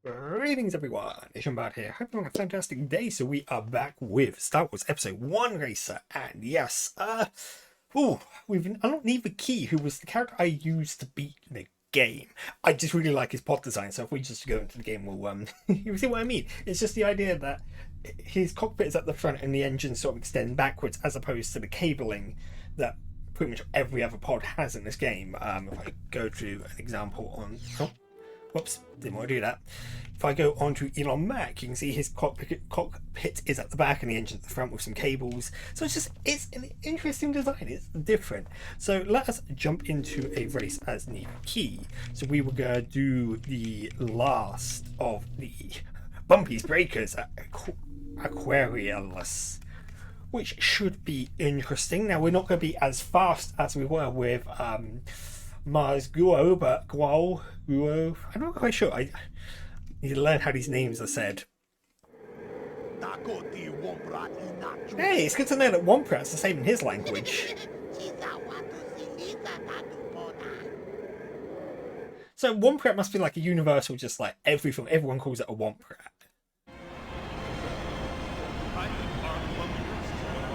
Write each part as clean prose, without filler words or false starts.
Greetings everyone, Ishambad here. Hope you're having a fantastic day. So we are back with Star Wars Episode 1 Racer, and yes, I don't need the key, who was the character I used to beat the game. I just really like his pod design, so if we just go into the game, we'll you see what I mean? It's just the idea that his cockpit is at the front and the engines sort of extend backwards, as opposed to the cabling that pretty much every other pod has in this game. If I go to an example on... Oh, whoops, didn't want to do that. If I go onto Elon Mac, you can see his cockpit is at the back and the engine at the front with some cables. So it's an interesting design. It's different. So let us jump into a race as Neva Key. So we were going to do the last of the Bumpy's Breakers at Aquarius, which should be interesting. Now, we're not going to be as fast as we were with Mars Guo, but Guo, I'm not quite sure. I need to learn how these names are said. Hey, it's good to know that Womprat's the same in his language. So Womprat must be like a universal, just like everyone calls it a Womprat.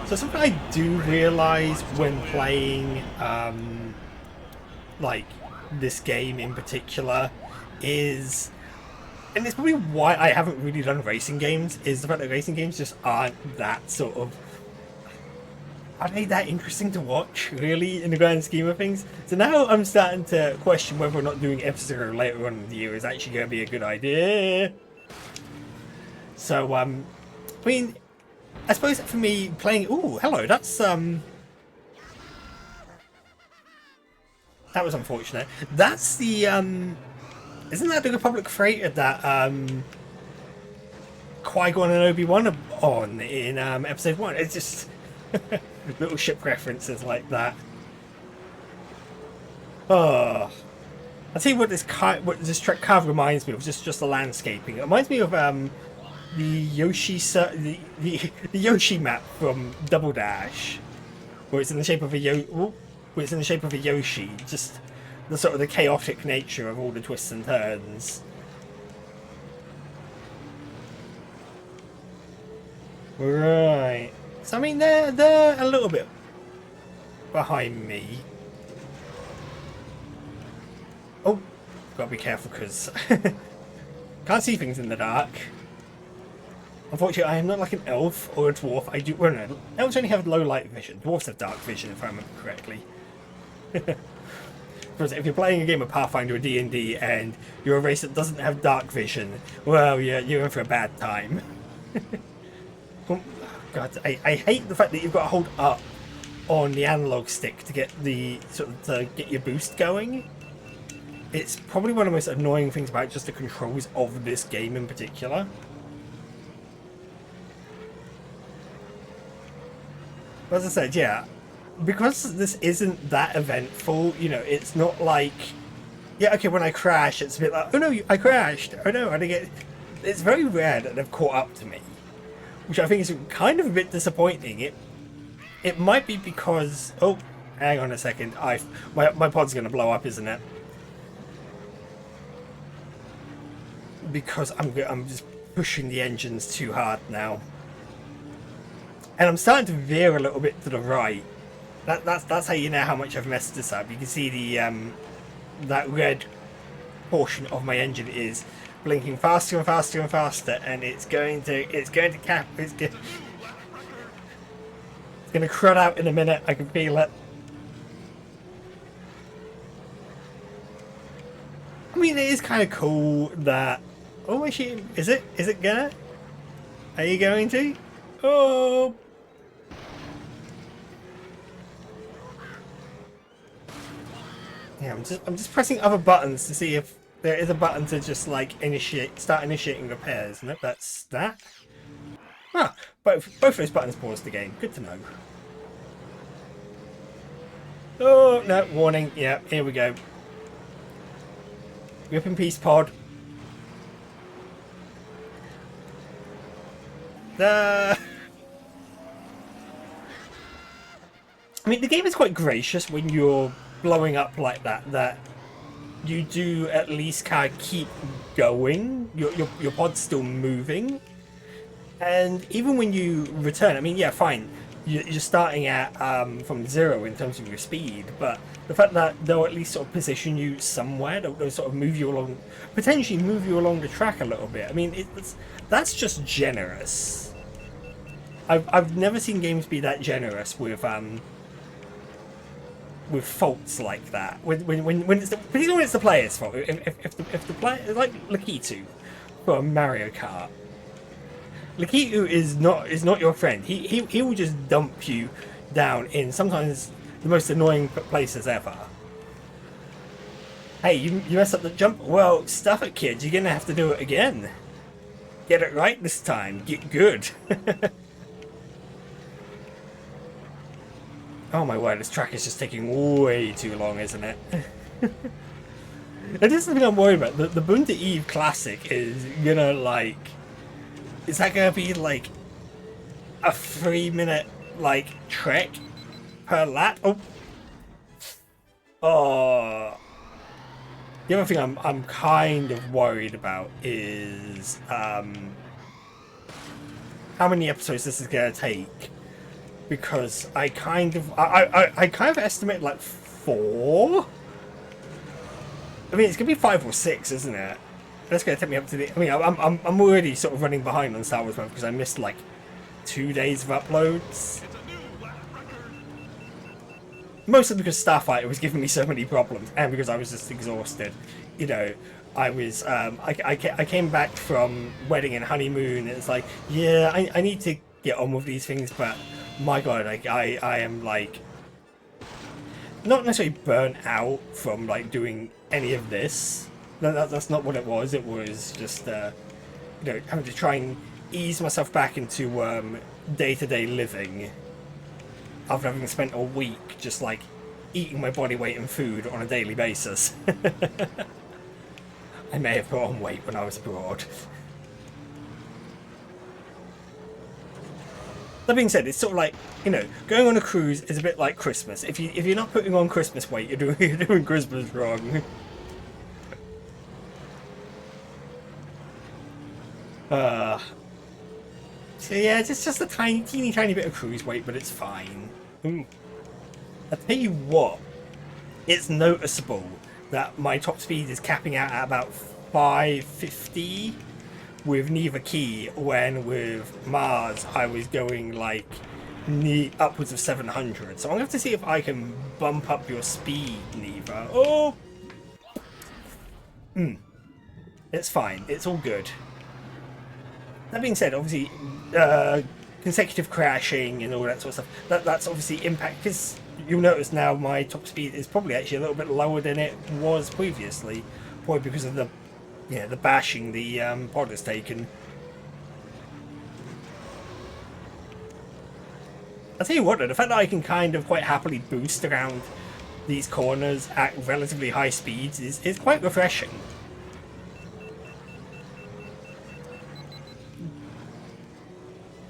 So something I do realise when playing like this game in particular is, and it's probably why I haven't really done racing games, is the fact that racing games just aren't that are they that interesting to watch, really, in the grand scheme of things? So now I'm starting to question whether or not doing F-Zero later on in the year is actually going to be a good idea. So, I mean, I suppose for me playing... Ooh, hello, that's, that was unfortunate. That's the, isn't that the Republic freighter that, Qui-Gon and Obi-Wan are on in, Episode 1? It's just little ship references like that. Oh. I'll tell you what this track kind of reminds me of, just the landscaping. It reminds me of, the Yoshi, the Yoshi map from Double Dash, where it's in the shape of a Yoshi, just the sort of the chaotic nature of all the twists and turns. Right. So I mean they're a little bit behind me. Oh, gotta be careful because can't see things in the dark. Unfortunately, I am not like an elf or a dwarf. Well, no, elves only have low light vision. Dwarves have dark vision, if I remember correctly. Because if you're playing a game of Pathfinder or D&D and you're a race that doesn't have dark vision, well, yeah, you're in for a bad time. Oh, God, I hate the fact that you've got to hold up on the analog stick to get to get your boost going. It's probably one of the most annoying things about just the controls of this game in particular. As I said, yeah, because this isn't that eventful, you know, it's not like, yeah, okay, when I crash, it's a bit like, oh no, I crashed, oh no, I didn't get... It's very rare that they've caught up to me, which I think is kind of a bit disappointing. It might be because, oh, hang on a second, my pod's going to blow up, isn't it? Because I'm just pushing the engines too hard now. And I'm starting to veer a little bit to the right. That's how you know how much I've messed this up. You can see the that red portion of my engine is blinking faster and faster and faster, and it's going to crud out in a minute. I can feel it. I mean, it is kind of cool that. Oh, actually, is it gonna? Are you going to? Oh. Yeah, I'm just pressing other buttons to see if there is a button to just like start initiating repairs. Nope, that's that. Ah, both those buttons pause the game. Good to know. Oh no, warning. Yeah, here we go. Rip in peace, pod. I mean, the game is quite gracious when you're blowing up like that you do at least kind of keep going. Your pod's still moving, and even when you return, I mean, yeah, fine. You're starting at from zero in terms of your speed, but the fact that they'll at least sort of position you somewhere, they'll sort of move you along, potentially move you along the track a little bit. I mean, that's just generous. I've never seen games be that generous with faults like that. When it's particularly when it's the player's fault. If the player like Lakitu from Mario Kart, Lakitu is not your friend. He will just dump you down in sometimes the most annoying places ever. Hey, you messed up the jump. Well, stuff it, kid. You're gonna have to do it again. Get it right this time. Get good. Oh my word, this track is just taking way too long, isn't it? It is something I'm worried about. The Bunta Eve Classic is gonna like... Is that gonna be like a 3-minute like trek per lap? Oh, oh. The other thing I'm kind of worried about is how many episodes this is gonna take. Because I kind of estimate like 4. I mean, it's gonna be 5 or 6, isn't it? That's gonna take me up to the. I mean, I'm already sort of running behind on Star Wars because I missed like 2 days of uploads. Mostly because Starfighter was giving me so many problems, and because I was just exhausted. You know, I was I came back from wedding and honeymoon, and it's like, yeah, I need to get on with these things, but my god, I am like not necessarily burnt out from like doing any of this. That's not what it was. It was just you know, having to try and ease myself back into day-to-day living after having spent a week just like eating my body weight in food on a daily basis. I may have put on weight when I was abroad. That being said, it's sort of like, you know, going on a cruise is a bit like Christmas. If you're not putting on Christmas weight, you're doing Christmas wrong. So yeah, it's just a teeny tiny bit of cruise weight, but it's fine. Ooh. I'll tell you what, it's noticeable that my top speed is capping out at about 550 with neither key, when with Mars I was going like upwards of 700. So I'm going to have to see if I can bump up your speed, neither. Oh! It's fine. It's all good. That being said, obviously, consecutive crashing and all that sort of stuff, that's obviously impact, because you'll notice now my top speed is probably actually a little bit lower than it was previously, probably because of the the bashing the pod has taken. I'll tell you what though, the fact that I can kind of quite happily boost around these corners at relatively high speeds is quite refreshing.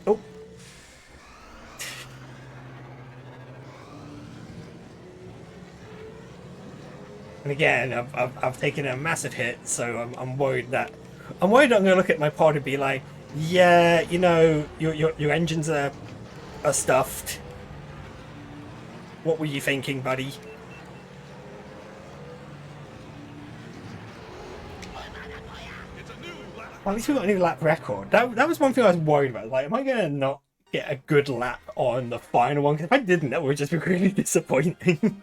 Oh. And again, I've taken a massive hit, so I'm worried that I'm going to look at my pod and be like, yeah, you know, your engines are stuffed. What were you thinking, buddy? Well, at least we got a new lap record. That was one thing I was worried about. Like, am I going to not get a good lap on the final one? Because if I didn't, that would just be really disappointing.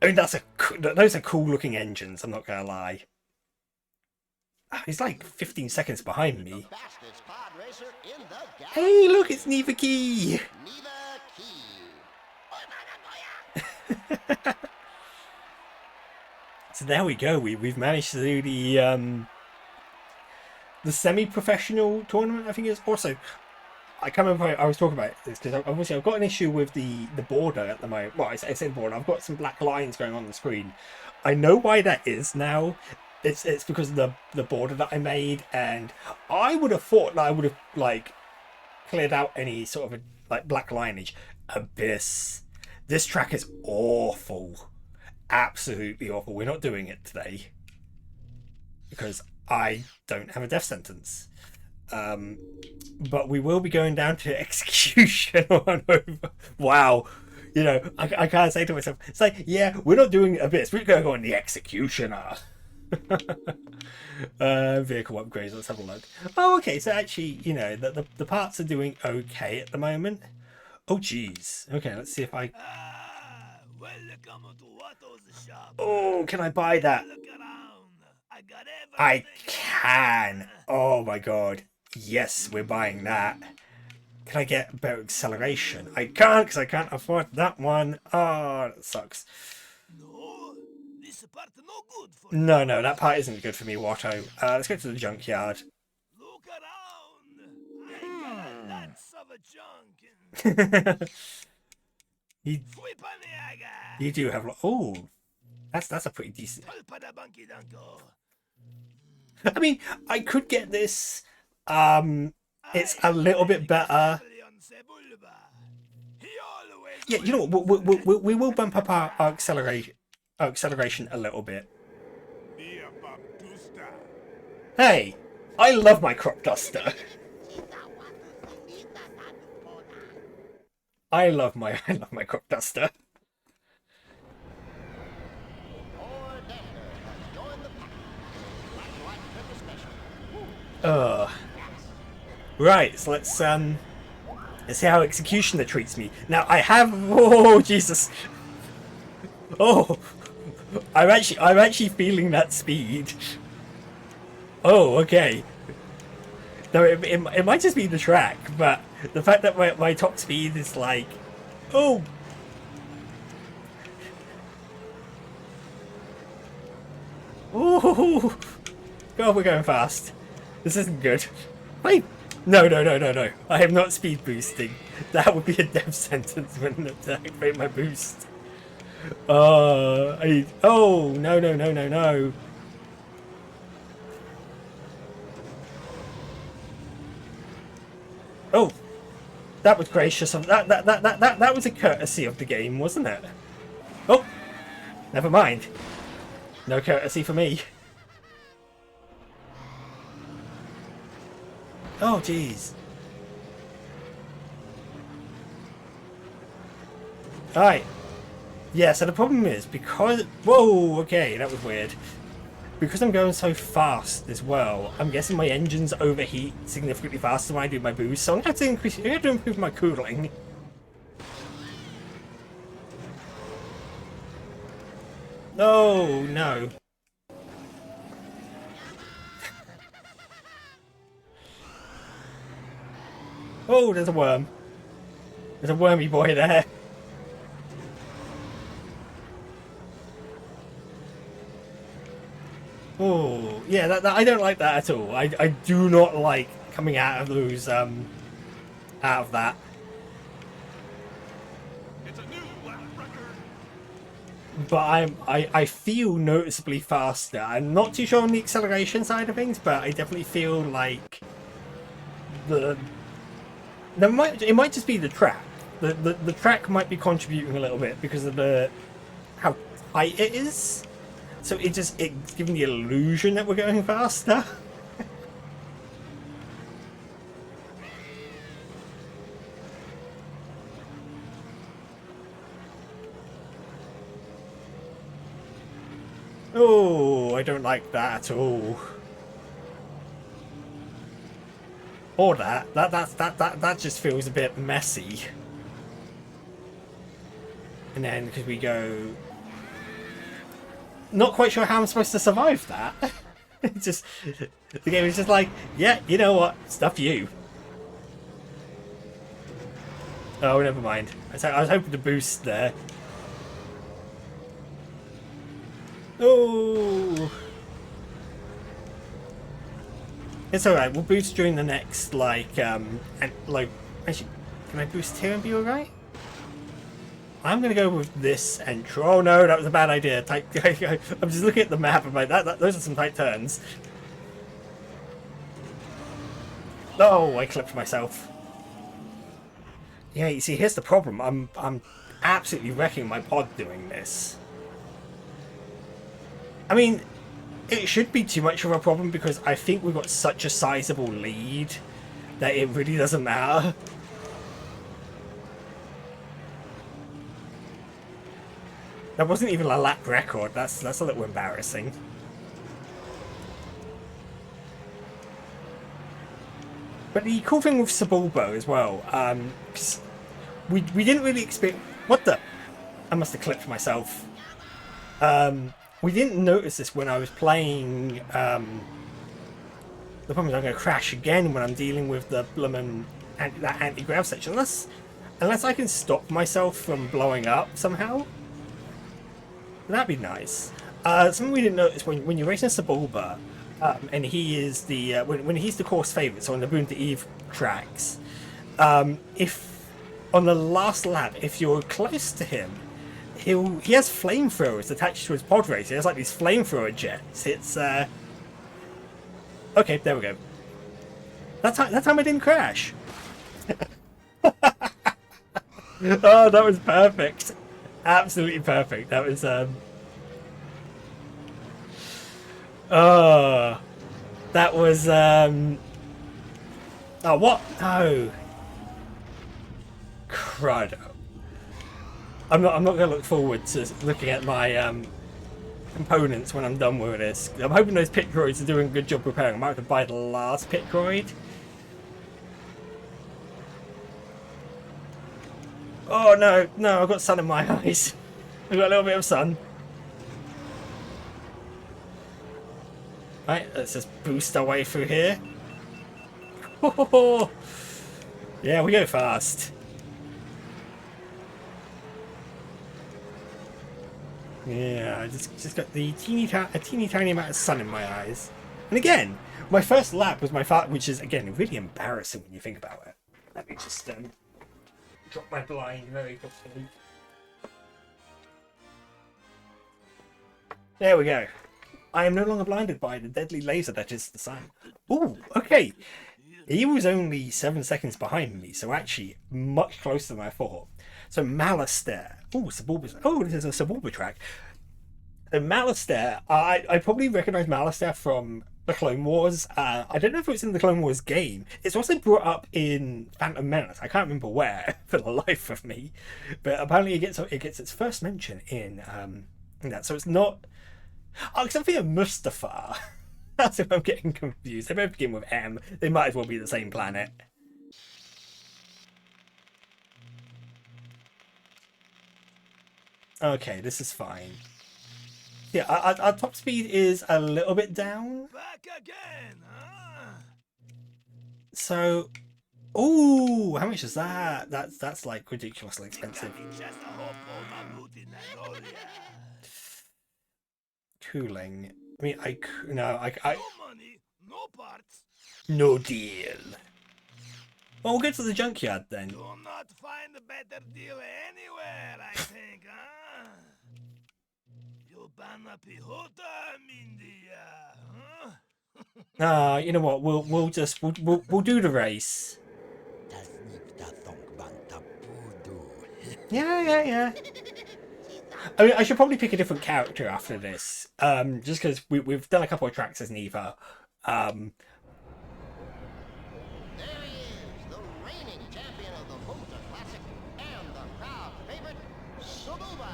I mean, those are cool looking engines, I'm not going to lie. He's like 15 seconds behind me. Hey, look, it's Neva Key! So there we go. We've managed to do the semi-professional tournament, I think it's also. I can't remember if I was talking about this because obviously I've got an issue with the border at the moment. Well, I said border. I've got some black lines going on the screen. I know why that is now. It's because of the border that I made, and I would have thought that I would have like cleared out any sort of like black lineage. Abyss. This track is awful. absolutely awful. We're not doing it today because I don't have a death sentence. Um, but we will be going down to execution on over. Wow. You know, I can't say to myself, it's like, yeah, we're not doing abyss. We're going to go on the executioner. Vehicle upgrades. Let's have a look. Oh, okay. So actually, you know, the parts are doing okay at the moment. Oh, geez. Okay, let's see if I. Welcome to Watto's shop. Oh, can I buy that? Look around. I got I everything. can. Oh my god. Yes, we're buying that. Can I get better acceleration? I can't because I can't afford that one. Oh, that sucks. No, this part no good for you. No, that part isn't good for me, Watto. Let's go to the junkyard. Look around. I got lots of junk. you, Whipaniaga. you do have. Oh, that's a pretty decent. Pulpada bunky danko. I mean, I could get this. It's a little bit better. Yeah, you know what? We will bump up our acceleration a little bit. Hey, I love my crop duster. I love my crop duster. Right, so let's see how Executioner treats me. Now I have. Oh Jesus! Oh, I'm actually feeling that speed. Oh, okay. No, it might just be the track, but the fact that my top speed is like, oh. Oh, God, we're going fast. This isn't good. Wait. No. I am not speed boosting. That would be a death sentence when I activate my boost. Oh, no. Oh, that was gracious. That was a courtesy of the game, wasn't it? Oh, never mind. No courtesy for me. Oh, jeez. Alright. Yeah, so the problem is because... Whoa, okay, that was weird. Because I'm going so fast as well, I'm guessing my engines overheat significantly faster when I do my boost, so I'm going to have to improve my cooling. No. Oh, there's a worm. There's a wormy boy there. Oh, yeah, that I don't like that at all. I do not like coming out of those, out of that. It's a new record. But I feel noticeably faster. I'm not too sure on the acceleration side of things, but I definitely feel like it might just be the track. The track might be contributing a little bit because of how tight it is. So it's giving the illusion that we're going faster. Oh, I don't like that at all. Or that just feels a bit messy. And then because we go, not quite sure how I'm supposed to survive that. Just the game is just like, yeah, you know what, stuff you. Oh, never mind. I was hoping to boost there. Oh, it's all right. We'll boost during the next and actually, can I boost here and be all right? I'm gonna go with this entry. Oh no, that was a bad idea. I'm just looking at the map. I'm like, those are some tight turns. Oh, I clipped myself. Yeah, you see, here's the problem. I'm absolutely wrecking my pod doing this. I mean, it should be too much of a problem because I think we've got such a sizable lead that it really doesn't matter. That wasn't even a lap record. That's a little embarrassing. But the cool thing with Sebulba as well, we didn't really expect. What the? I must have clipped myself. We didn't notice this when I was playing. The problem is I'm going to crash again when I'm dealing with the bloomin' that anti-grav section, unless I can stop myself from blowing up somehow. That'd be nice. Something we didn't notice when you're racing Sebulba, and he is the when he's the course favourite, so on the Boon to Eve tracks, if on the last lap, if you're close to him, he has flamethrowers attached to his pod race. He has like these flamethrower jets. It's okay. There we go. That time I didn't crash. Oh, that was perfect. Absolutely perfect. That was that was oh, what? No. Crud. I'm not gonna look forward to looking at my components when I'm done with this. I'm hoping those pit droids are doing a good job repairing. I might have to buy the last pit droid. Oh no, no, I've got sun in my eyes. I've got a little bit of sun. Right, let's just boost our way through here. Oh, yeah, we go fast. Yeah, I just got the teeny tiny amount of sun in my eyes. And again, my first lap was my which is again really embarrassing when you think about it. Let me just drop my blind very quickly. There we go. I am no longer blinded by the deadly laser that is the sun. Ooh, okay. He was only 7 seconds behind me, so actually much closer than I thought. So Malastair. Ooh, Sebulba. Oh, this is a Sebulba track. So Malastair, I probably recognise Malastair from the Clone Wars. I don't know if it was in the Clone Wars game. It's also brought up in Phantom Menace. I can't remember where for the life of me, but apparently it gets its first mention in that. So it's not. Oh, because I'm thinking Mustafar. That's if I'm getting confused. They both begin with M. They might as well be the same planet. Okay, this is fine. Yeah, our top speed is a little bit down. Back again, huh? So, ooh, how much is that? That's like ridiculously expensive. Just a hopeful mammoth in Angolia. Cooling. I mean, I No money, no parts. no deal. Well, we'll get to the junkyard then. Do not find a better deal anywhere, I think, huh? You banna pihota, Mindia, huh? You know what? We'll do the race. Yeah. I mean, I should probably pick a different character after this, just because we've done a couple of tracks as Neva. There he is, the reigning champion of the Volta Classic and the crowd favorite, Sebulba.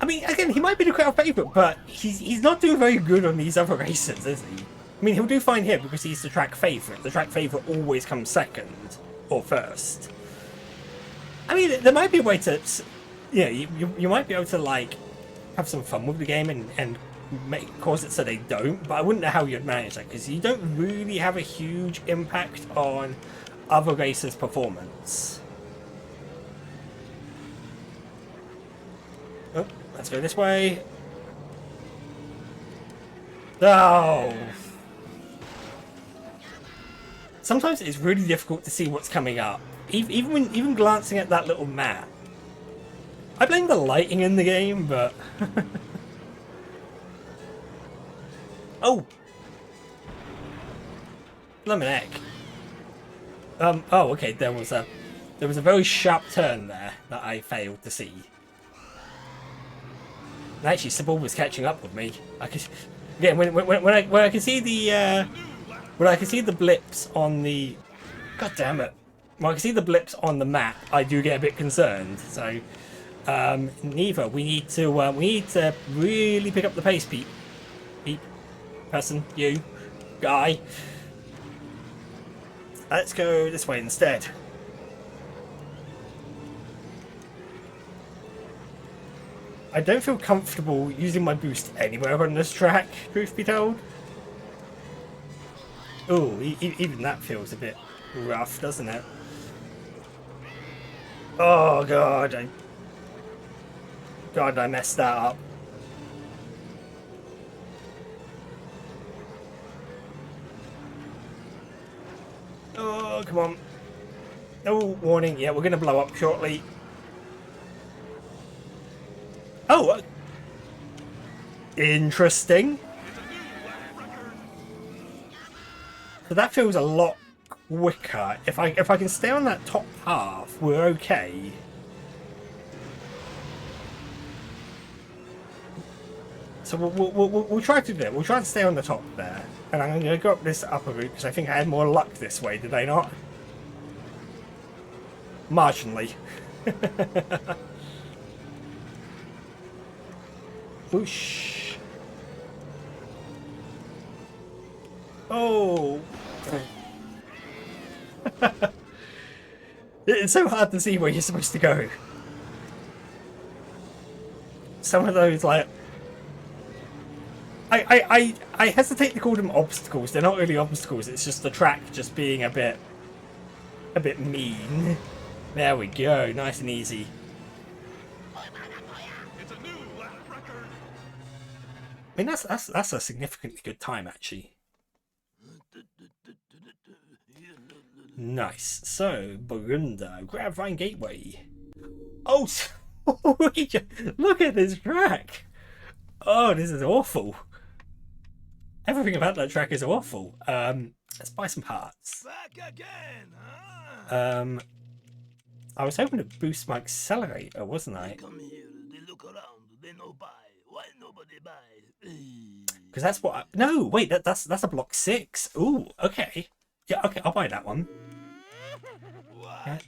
I mean, again, he might be the crowd favorite, but he's not doing very good on these other races, is he? I mean, he'll do fine here because he's the track favorite. The track favorite always comes second or first. I mean, there might be a way to, yeah, you might be able to like have some fun with the game and cause it so they don't, but I wouldn't know how you'd manage that because you don't really have a huge impact on other racers' performance. Oh, let's go this way. Oh! Sometimes it's really difficult to see what's coming up, even glancing at that little map. I blame the lighting in the game, but oh, lemon egg. Oh, okay. There was a very sharp turn there that I failed to see. Actually, Sebulba's catching up with me. I could, again, when I can see the when I can see the blips on the, god damn it, when I can see the blips on the map, I do get a bit concerned. So, Neva, we need to really pick up the pace, Pete, person, you, guy. Let's go this way instead. I don't feel comfortable using my boost anywhere on this track, truth be told. Oh, even that feels a bit rough, doesn't it? Oh god, I messed that up. Oh, come on. Oh, warning. Yeah, we're going to blow up shortly. Oh, interesting. So that feels a lot quicker. If I can stay on that top half, we're okay. So we'll try to do it. We'll try to stay on the top there. And I'm going to go up this upper route because I think I had more luck this way, did I not? Marginally. Whoosh. Oh. It's so hard to see where you're supposed to go. Some of those, like, I hesitate to call them obstacles. They're not really obstacles. It's just the track just being a bit mean. There we go. Nice and easy. It's a new lap record. I mean, that's a significantly good time, actually. Nice. So, Burunda, Grapevine Gateway. Oh, look at this track. Oh, this is awful. Everything about that track is awful. Let's buy some parts. Back again, huh? I was hoping to boost my accelerator, wasn't I? Come here, they look around, they no buy. Why nobody buy? Because that's what. No, wait, that's a block 6. Ooh, okay. Yeah, okay, I'll buy that one. What? Yeah.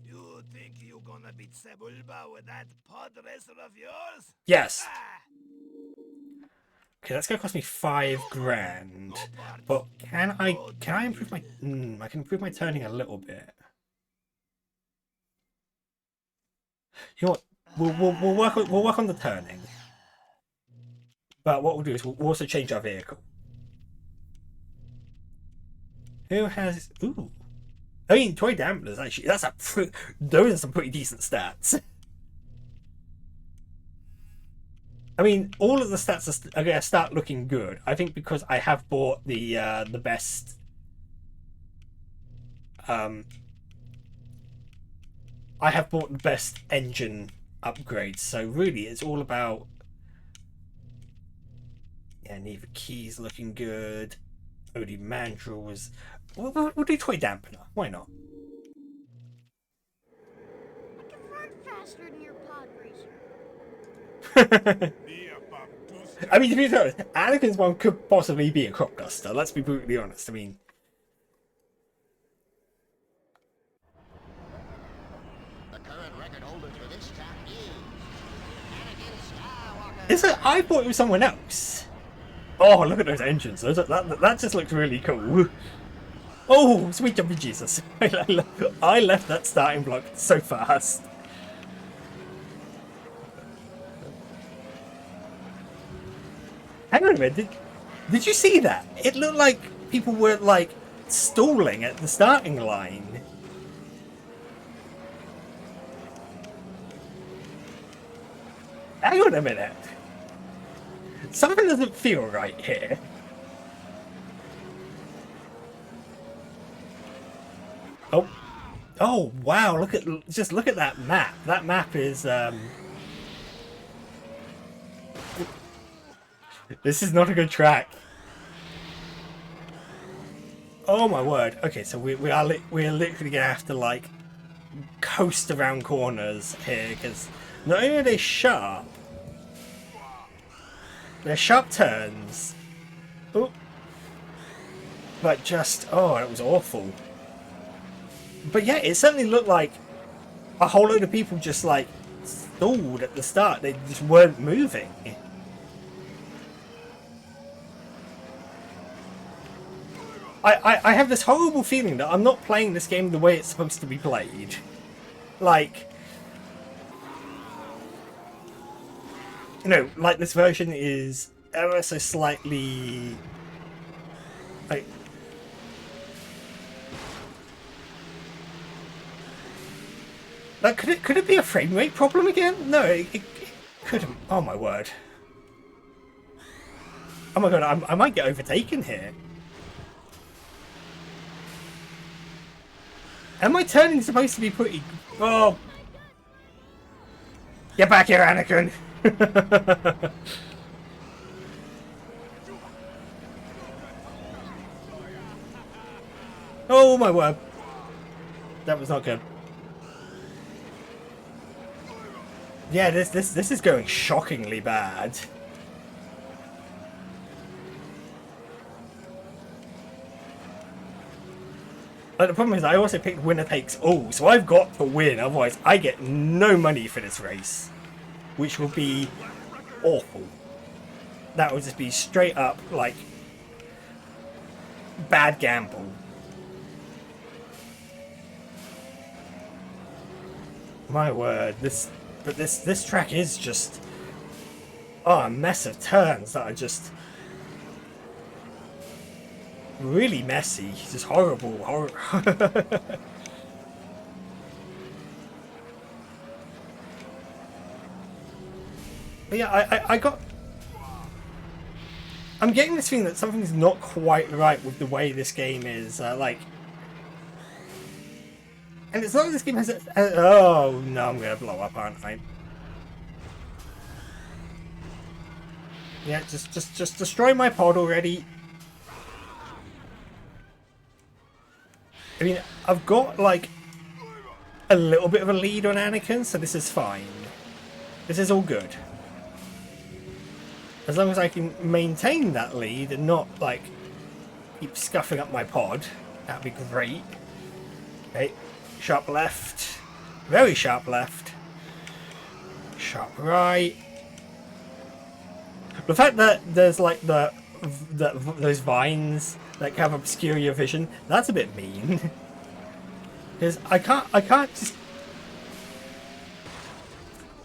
You think you're gonna beat Sebulba with that pod racer of yours? Yes. Ah, Okay, that's gonna cost me 5 grand. But can I improve my? I can improve my turning a little bit. You know what? We'll work on the turning. But what we'll do is we'll also change our vehicle. Who has? Ooh, I mean, toy dampeners actually. Those are some pretty decent stats. I mean, all of the stats are going to start looking good. I think because I have bought the best. I have bought the best engine upgrades. So really, it's all about. Yeah, Neva Key's looking good. Odie Mandrill was. We'll do toy dampener. Why not? I can run faster than your pod racer. I mean, to be honest, Anakin's one could possibly be a crop duster. Let's be brutally honest. I mean, The current record holder for this track is Anakin Skywalker. is it? I thought it was someone else. Oh, look at those engines. That just looks really cool. Oh, sweet jumping Jesus! I left that starting block so fast. Hang on a minute. Did you see that? It looked like people were like stalling at the starting line. Hang on a minute. Something doesn't feel right here. Oh. Oh, wow. Look at that map. That map is this is not a good track. Oh my word. Okay, so we're literally gonna have to like coast around corners here because not only are they sharp, They're sharp turns. Oh. But just, oh, it was awful. But yeah, it certainly looked like a whole load of people just like stalled at the start. They just weren't moving. I have this horrible feeling that I'm not playing this game the way it's supposed to be played. Like, you know, like this version is ever so slightly like could it be a frame rate problem again? No, it couldn't. Oh my word. Oh my god, I might get overtaken here. Am I turning supposed to be pretty... Oh! Get back here, Anakin! Oh my word. That was not good. Yeah, this is going shockingly bad. But the problem is I also picked winner takes all, so I've got to win, otherwise I get no money for this race. Which will be awful. That would just be straight up, like, bad gamble. My word, this track is just, oh, a mess of turns that are just really messy, just horrible. But yeah, I'm getting this feeling that something's not quite right with the way this game is, like, and it's not like this game has oh no, I'm gonna blow up, aren't I? Yeah, just destroy my pod already. I mean, I've got, like, a little bit of a lead on Anakin, so this is fine. This is all good. As long as I can maintain that lead and not, like, keep scuffing up my pod, that'd be great. Okay, sharp left. Very sharp left. Sharp right. The fact that there's, like, those vines that kind of obscure your vision, that's a bit mean. Because I can't just...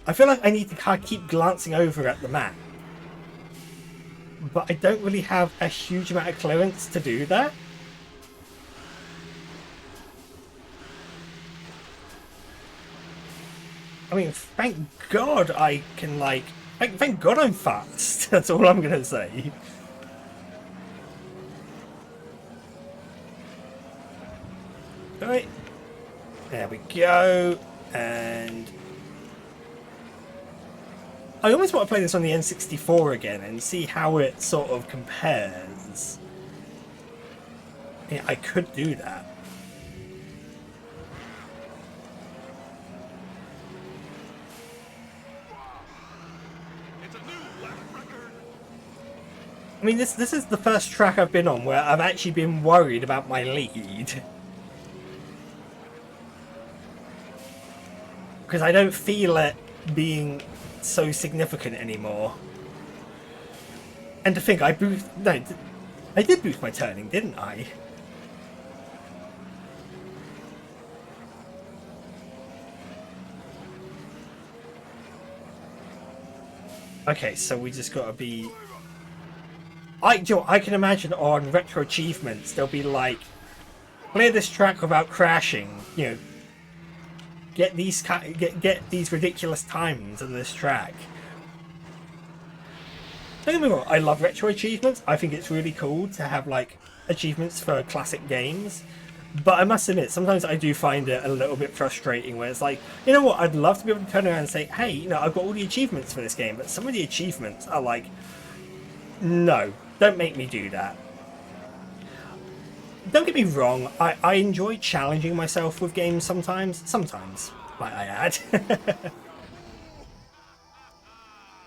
I feel like I need to kind of keep glancing over at the map. But I don't really have a huge amount of clearance to do that. I mean, thank God I can, like... Thank God I'm fast. That's all I'm going to say. Alright. There we go. And... I almost want to play this on the N64 again and see how it sort of compares. Yeah, I could do that. I mean, this is the first track I've been on where I've actually been worried about my lead. Because I don't feel it being so significant anymore. And to think I did boost my turning, didn't I? Okay, so we just gotta be... I can imagine on retro achievements they'll be like, clear this track without crashing, you know, get these ridiculous times on this track. Don't get me wrong, I love retro achievements. I think it's really cool to have, like, achievements for classic games. But I must admit, sometimes I do find it a little bit frustrating where it's like, you know what, I'd love to be able to turn around and say, hey, you know, I've got all the achievements for this game, but some of the achievements are like, no, don't make me do that. Don't get me wrong, I enjoy challenging myself with games sometimes. Sometimes, might I add.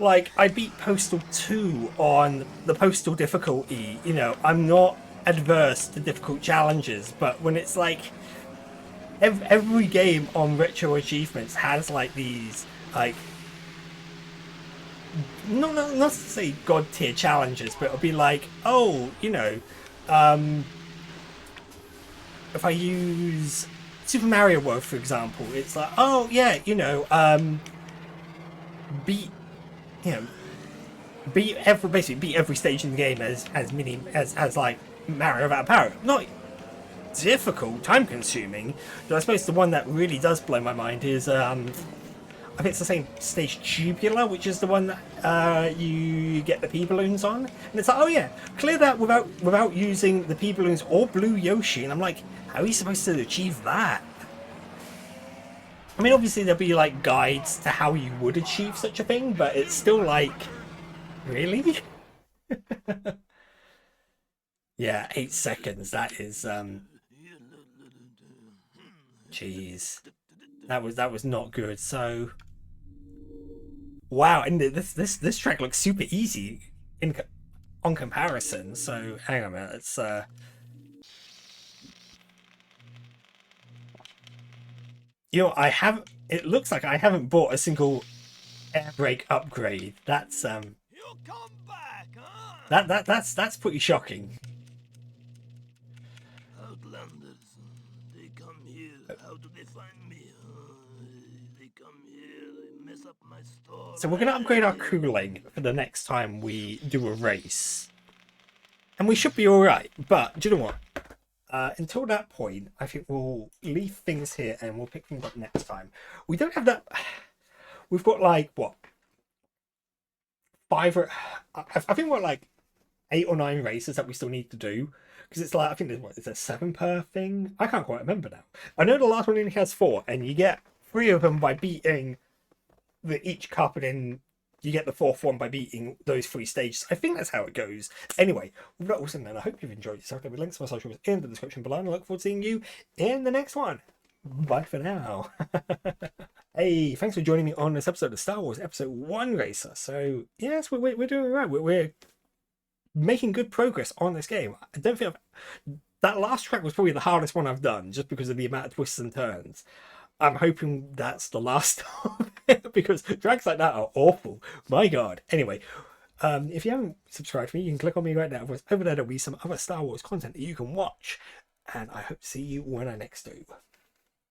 Like, I beat Postal 2 on the Postal difficulty. You know, I'm not adverse to difficult challenges, but when it's like every game on Retro Achievements has like these like not to say god tier challenges, but it'll be like, oh, you know, if I use Super Mario World for example, it's like, oh yeah, you know, beat, you know, basically beat every stage in the game as like Mario without power. Not difficult, time consuming. But I suppose the one that really does blow my mind is I think it's the same stage Tubular, which is the one that you get the pea balloons on, and it's like, oh yeah, clear that without using the pea balloons or Blue Yoshi, and I'm like, how are you supposed to achieve that? I mean, obviously there'll be like guides to how you would achieve such a thing, but it's still like, really? Yeah, 8 seconds. That is jeez, that was not good. So wow, and this track looks super easy on comparison. So hang on a minute, it's you know, it looks like I haven't bought a single air brake upgrade. That's You come back, huh? that's pretty shocking. Outlanders, they come here. How do they find me? They come here, they mess up my store. So we're gonna upgrade our cooling for the next time we do a race, and we should be all right. But do you know what? Until that point, I think we'll leave things here and we'll pick things up next time. We don't have that. We've got like what, 5 or I think we're like 8 or 9 races that we still need to do, because it's like, I think there's what, is there 7 per thing? I can't quite remember now. I know the last one only has 4, and you get 3 of them by beating each cup, and then you get the 4th one by beating those 3 stages. I think that's how it goes. Anyway, with that all said, then I hope you've enjoyed yourself. There'll be links to my socials in the description below, and I look forward to seeing you in the next one. Bye for now. Hey, thanks for joining me on this episode of Star Wars Episode 1 Racer. So yes, we're doing right. We're making good progress on this game. I don't think that last track was probably the hardest one I've done, just because of the amount of twists and turns. I'm hoping that's the last of it, because tracks like that are awful. My God. Anyway, if you haven't subscribed to me, you can click on me right now. Over there, there'll be some other Star Wars content that you can watch. And I hope to see you when I next do.